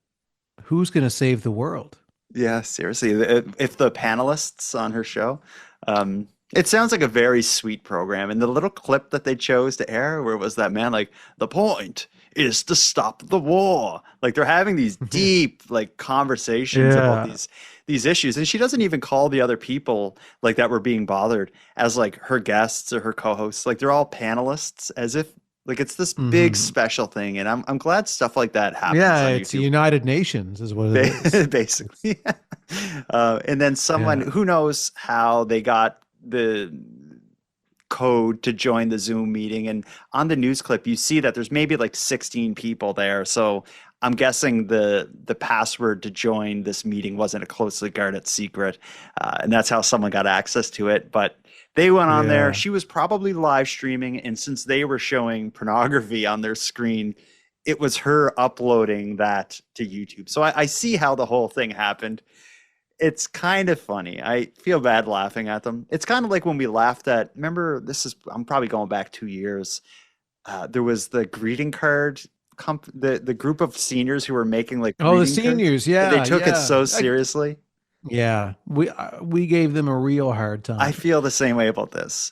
who's going to save the world? Yeah, seriously. If the panelists on her show, it sounds like a very sweet program. And the little clip that they chose to air, where it was that man like, the point is to stop the war. Like they're having these deep like conversations about these issues. And she doesn't even call the other people like that were being bothered as like her guests or her co-hosts. Like they're all panelists, as if like it's this big special thing. And I'm glad stuff like that happens. Yeah, on it's YouTube. the United Nations is what it is. Basically. And then someone who knows how they got the code to join the Zoom meeting. And on the news clip, you see that there's maybe like 16 people there. So I'm guessing the password to join this meeting wasn't a closely guarded secret. And that's how someone got access to it. But they went on there. She was probably live streaming. And since they were showing pornography on their screen, it was her uploading that to YouTube. So I see how the whole thing happened. It's kind of funny. I feel bad laughing at them. It's kind of like when we laughed at, remember, I'm probably going back 2 years. There was the greeting card, the group of seniors who were making like, the seniors. Cards. Yeah. They took it so seriously. We gave them a real hard time. I feel the same way about this.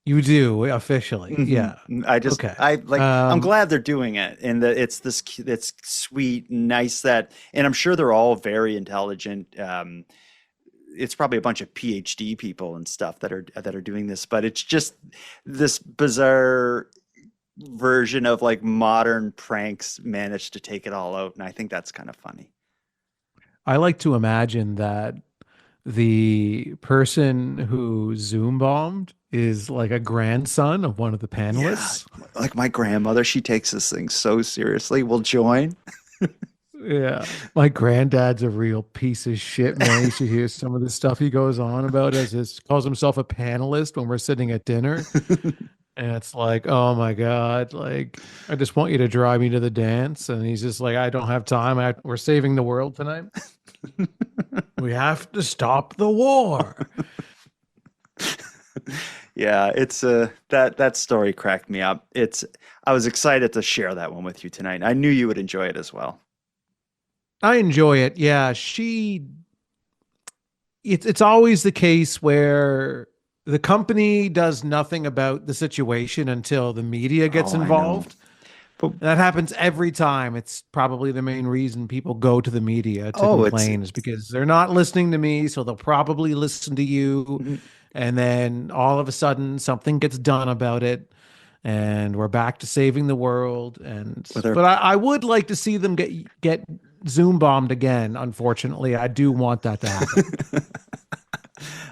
You do officially. Yeah. I'm glad they're doing it, and that it's sweet and nice and I'm sure they're all very intelligent. It's probably a bunch of PhD people and stuff that are doing this, but it's just this bizarre version of like modern pranks managed to take it all out. And I think that's kind of funny. I like to imagine that the person who Zoom bombed is like a grandson of one of the panelists. Yeah, like my grandmother, she takes this thing so seriously. We'll join. Yeah. My granddad's a real piece of shit, man. You should hear some of the stuff he goes on about calls himself a panelist when we're sitting at dinner. And it's like, oh my God, like, I just want you to drive me to the dance. And he's just like, I don't have time. We're saving the world tonight. We have to stop the war. Yeah, it's that story cracked me up. I was excited to share that one with you tonight. I knew you would enjoy it as well. I enjoy it. Yeah, it's always the case where the company does nothing about the situation until the media gets involved. But that happens every time. It's probably the main reason people go to the media to complain is because they're not listening to me, so they'll probably listen to you. Mm-hmm. And then all of a sudden something gets done about it and we're back to saving the world. But I would like to see them get Zoom bombed again. Unfortunately, I do want that to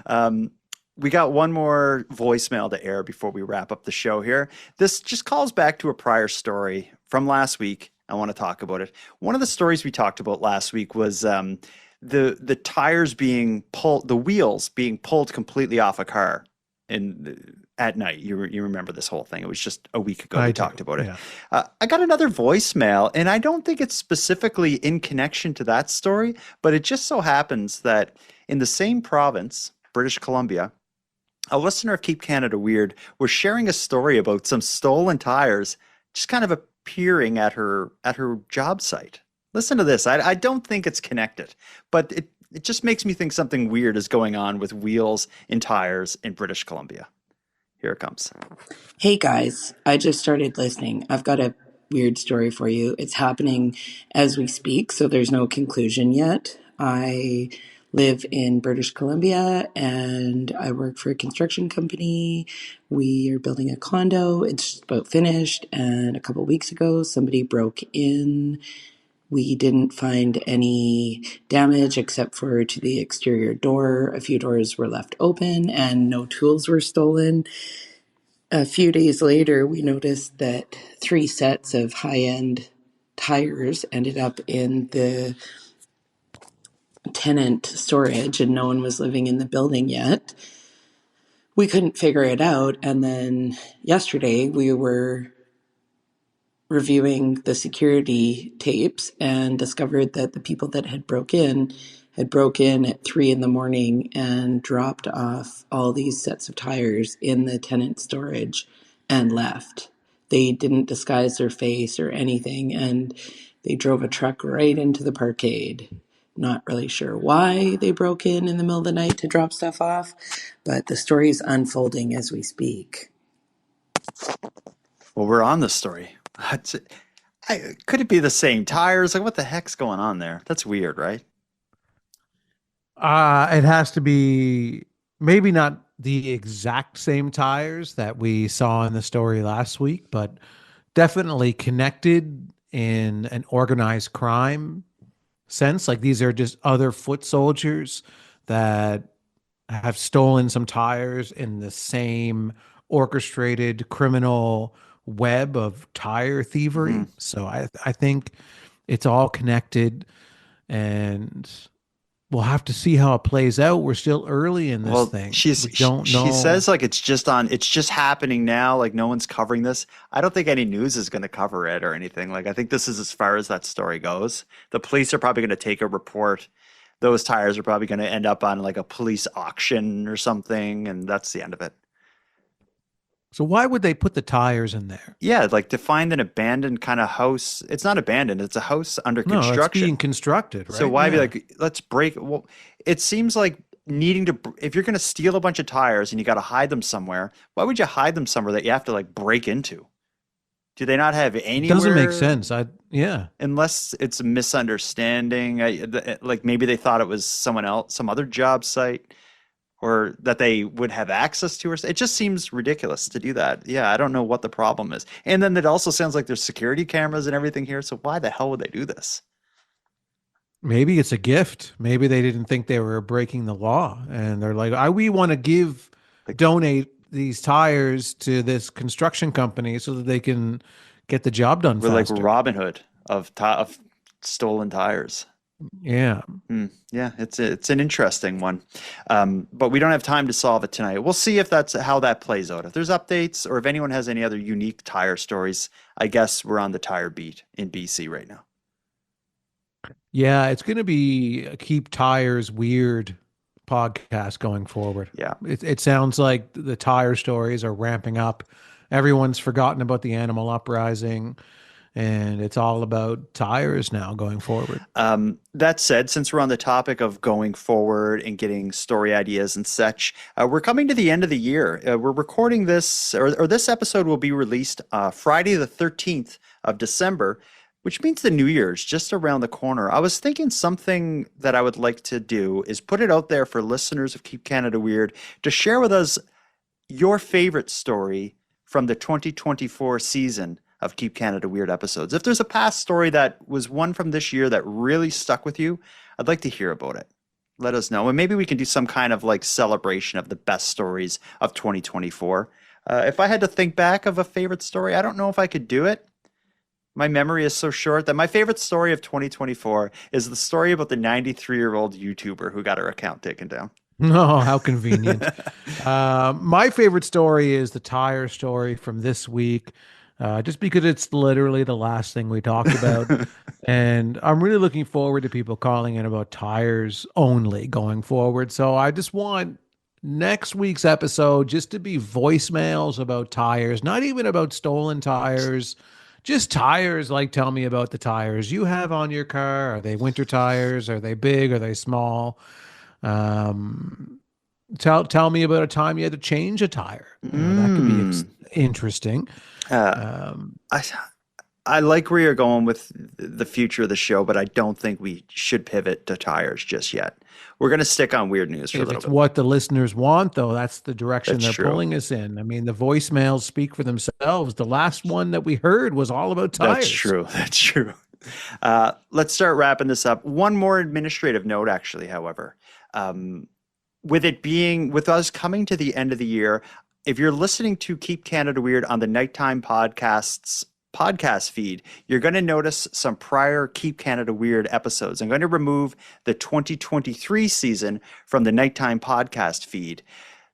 happen. we got one more voicemail to air before we wrap up the show here. This just calls back to a prior story from last week. I want to talk about it. One of the stories we talked about last week was the tires being pulled, the wheels being pulled completely off a car at night. You remember this whole thing? It was just a week ago we talked about it. Yeah. I got another voicemail, and I don't think it's specifically in connection to that story, but it just so happens that in the same province, British Columbia, a listener of Keep Canada Weird was sharing a story about some stolen tires just kind of appearing at her job site. Listen to this. I don't think it's connected, but it just makes me think something weird is going on with wheels and tires in British Columbia. Here it comes. Hey guys, I just started listening. I've got a weird story for you. It's happening as we speak, so there's no conclusion yet. I live in British Columbia and I work for a construction company. We are building a condo. It's about finished, and a couple weeks ago somebody broke in. We didn't find any damage except for to the exterior door. A few doors were left open and no tools were stolen. A few days later, we noticed that 3 sets of high-end tires ended up in the tenant storage and no one was living in the building yet. We couldn't figure it out. And then yesterday we were reviewing the security tapes and discovered that the people that had broke in at 3 in the morning and dropped off all these sets of tires in the tenant storage and left. They didn't disguise their face or anything, and they drove a truck right into the parkade. Not really sure why they broke in the middle of the night to drop stuff off, but the story is unfolding as we speak. Well, we're on the story. Could it be the same tires? Like, what the heck's going on there? That's weird, right? It has to be maybe not the exact same tires that we saw in the story last week, but definitely connected in an organized crime sense. Like, these are just other foot soldiers that have stolen some tires in the same orchestrated criminal web of tire thievery. So I think it's all connected, and we'll have to see how it plays out. We're still early in this thing. She says like it's just happening now. Like, no one's covering this. I don't think any news is going to cover it or anything. Like, I think this is as far as that story goes. The police are probably going to take a report. Those tires are probably going to end up on like a police auction or something, and that's the end of it. So why would they put the tires in there? Yeah, like to find an abandoned kind of house. It's not abandoned. It's a house under construction. No, it's being constructed, right? So why be like, let's break? Well, it seems like needing to, if you're going to steal a bunch of tires and you got to hide them somewhere, why would you hide them somewhere that you have to like break into? Do they not have anywhere? Doesn't make sense. Yeah. Unless it's a misunderstanding. Like maybe they thought it was someone else, some other job site, or that they would have access to. It just seems ridiculous to do that. Yeah, I don't know what the problem is. And then it also sounds like there's security cameras and everything here. So why the hell would they do this? Maybe it's a gift. Maybe they didn't think they were breaking the law. And they're like, we want to donate these tires to this construction company so that they can get the job done faster. We're like Robin Hood of stolen tires. Yeah. Yeah, it's an interesting one. But we don't have time to solve it tonight. We'll see if that's how that plays out. If there's updates or if anyone has any other unique tire stories, I guess we're on the tire beat in BC right now. Yeah, it's going to be a Keep Tires Weird podcast going forward. Yeah. It sounds like the tire stories are ramping up. Everyone's forgotten about the animal uprising, and it's all about tires now going forward. That said, since we're on the topic of going forward and getting story ideas and such, we're coming to the end of the year. We're recording this, or this episode will be released Friday the 13th of December, which means the new year is just around the corner. I was thinking something that I would like to do is put it out there for listeners of Keep Canada Weird to share with us your favorite story from the 2024 season of Keep Canada Weird episodes. If there's a past story that was one from this year that really stuck with you, I'd like to hear about it. Let us know. And maybe we can do some kind of like celebration of the best stories of 2024. If I had to think back of a favorite story, I don't know if I could do it. My memory is so short that my favorite story of 2024 is the story about the 93-year-old YouTuber who got her account taken down. Oh, how convenient. My favorite story is the tire story from this week, just because it's literally the last thing we talked about. And I'm really looking forward to people calling in about tires only going forward. So I just want next week's episode just to be voicemails about tires, not even about stolen tires. Just tires, like tell me about the tires you have on your car. Are they winter tires? Are they big? Are they small? Um, tell me about a time you had to change a tire. That could be interesting. Um, I like where you're going with the future of the show, but I don't think we should pivot to tires just yet. We're going to stick on weird news for a if little it's bit. what the listeners want, though, that's the direction That's they're true. pulling us in. I mean, the voicemails speak for themselves. The last one that we heard was all about tires. That's true. That's true. Let's start wrapping this up. One more administrative note, actually, however. With us coming to the end of the year, if you're listening to Keep Canada Weird on the Nighttime Podcast's podcast feed, you're going to notice some prior Keep Canada Weird episodes. I'm going to remove the 2023 season from the Nighttime Podcast feed.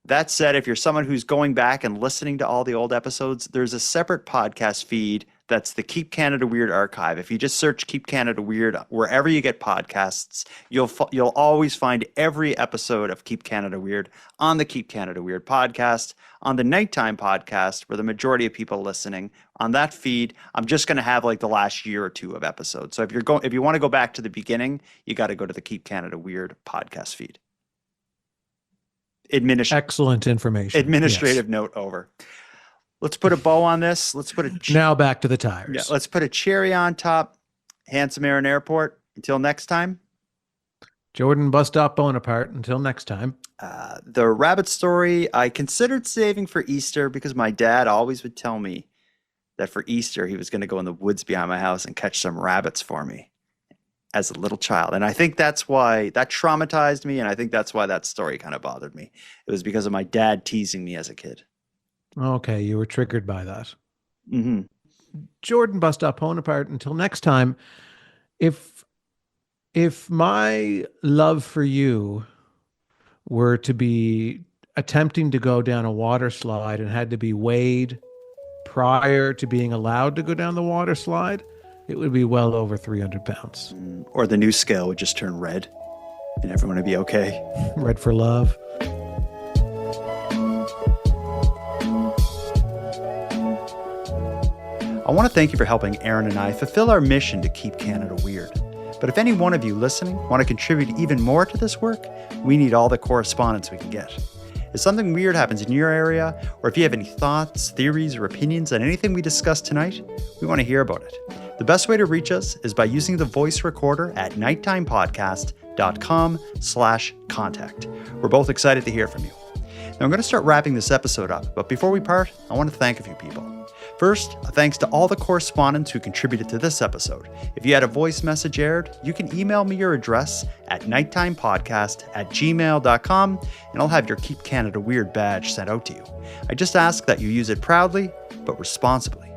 That said, if you're someone who's going back and listening to all the old episodes, there's a separate podcast feed that's the Keep Canada Weird archive. If you just search Keep Canada Weird wherever you get podcasts, you'll always find every episode of Keep Canada Weird on the Keep Canada Weird podcast, on the Nighttime Podcast, where the majority of people listening on that feed. I'm just going to have like the last year or two of episodes. So if you want to go back to the beginning, you got to go to the Keep Canada Weird podcast feed. Excellent information. Administrative note over. Let's put a bow on this. Let's put now back to the tires. Yeah, let's put a cherry on top. Handsome Aaron Airport. Until next time. Jordan Bus Stop Bonaparte. Until next time. The rabbit story I considered saving for Easter because my dad always would tell me that for Easter he was going to go in the woods behind my house and catch some rabbits for me as a little child. And I think that's why that traumatized me. And I think that's why that story kind of bothered me. It was because of my dad teasing me as a kid. Okay, you were triggered by that. Mm-hmm. Jordan Bus Stop Bonaparte. Until next time, if my love for you were to be attempting to go down a water slide and had to be weighed prior to being allowed to go down the water slide, it would be well over 300 pounds. Or the new scale would just turn red and everyone would be okay. Red for love. I want to thank you for helping Aaron and I fulfill our mission to keep Canada weird. But if any one of you listening want to contribute even more to this work, we need all the correspondence we can get. If something weird happens in your area, or if you have any thoughts, theories, or opinions on anything we discussed tonight, we want to hear about it. The best way to reach us is by using the voice recorder at nighttimepodcast.com/contact. We're both excited to hear from you. Now I'm going to start wrapping this episode up, but before we part, I want to thank a few people. First, a thanks to all the correspondents who contributed to this episode. If you had a voice message aired, you can email me your address at nighttimepodcast@gmail.com, and I'll have your Keep Canada Weird badge sent out to you. I just ask that you use it proudly, but responsibly.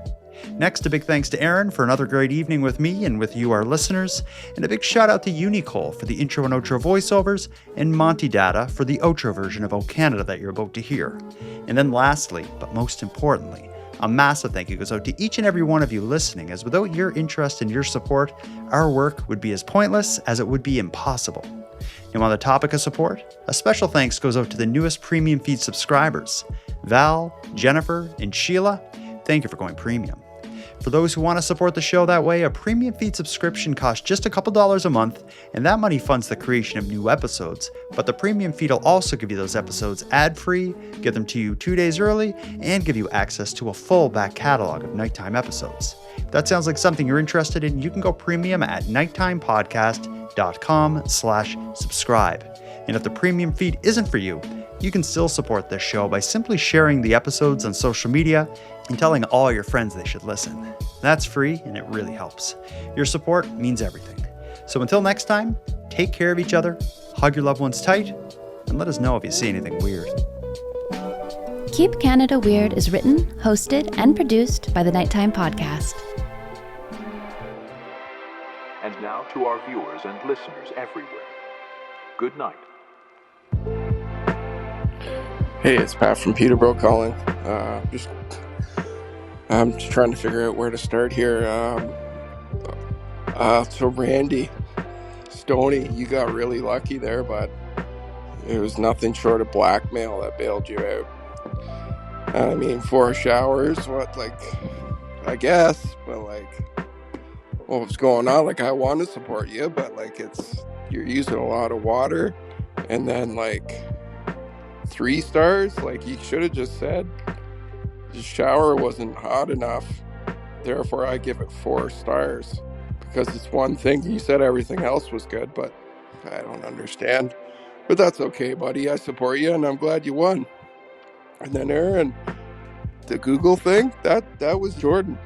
Next, a big thanks to Aaron for another great evening with me and with you, our listeners, and a big shout out to Unicole for the intro and outro voiceovers, and Monty Data for the outro version of O Canada that you're about to hear. And then lastly, but most importantly, a massive thank you goes out to each and every one of you listening, as without your interest and your support, our work would be as pointless as it would be impossible. And on the topic of support, a special thanks goes out to the newest Premium Feed subscribers, Val, Jennifer, and Sheila. Thank you for going premium. For those who want to support the show that way, a Premium Feed subscription costs just a couple dollars a month, and that money funds the creation of new episodes. But the Premium Feed will also give you those episodes ad-free, give them to you 2 days early, and give you access to a full back catalog of nighttime episodes. If that sounds like something you're interested in, you can go premium at nighttimepodcast.com/subscribe. And if the Premium Feed isn't for you, you can still support this show by simply sharing the episodes on social media and telling all your friends they should listen. That's free and it really helps. Your support means everything. So until next time, take care of each other, Hug your loved ones tight, and let us know if you see anything weird. Keep Canada Weird is written, hosted, and produced by the Nighttime Podcast. And now to our viewers and listeners everywhere. Good night. Hey, it's Pat from Peterborough calling. I'm just trying to figure out where to start here. So Randy, Stoney, you got really lucky there, but it was nothing short of blackmail that bailed you out. I mean, 4 showers, I guess, but what was going on? I want to support you, but you're using a lot of water, and then 3 stars, you should have just said the shower wasn't hot enough, therefore I give it 4 stars, because it's one thing. You said everything else was good, but I don't understand, but that's okay, buddy. I support you, and I'm glad you won. And then Aaron, the Google thing, that was Jordan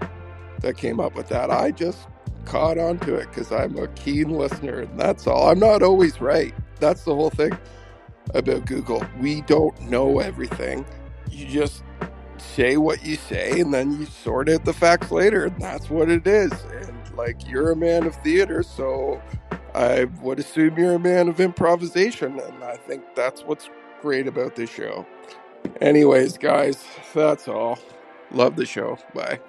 that came up with that. I just caught on to it because I'm a keen listener, and that's all. I'm not always right. That's the whole thing about Google. We don't know everything. You just say what you say, and then you sort out the facts later, and that's what it is. And you're a man of theater, so I would assume you're a man of improvisation, and I think that's what's great about this show. Anyways, guys, that's all. Love the show. Bye.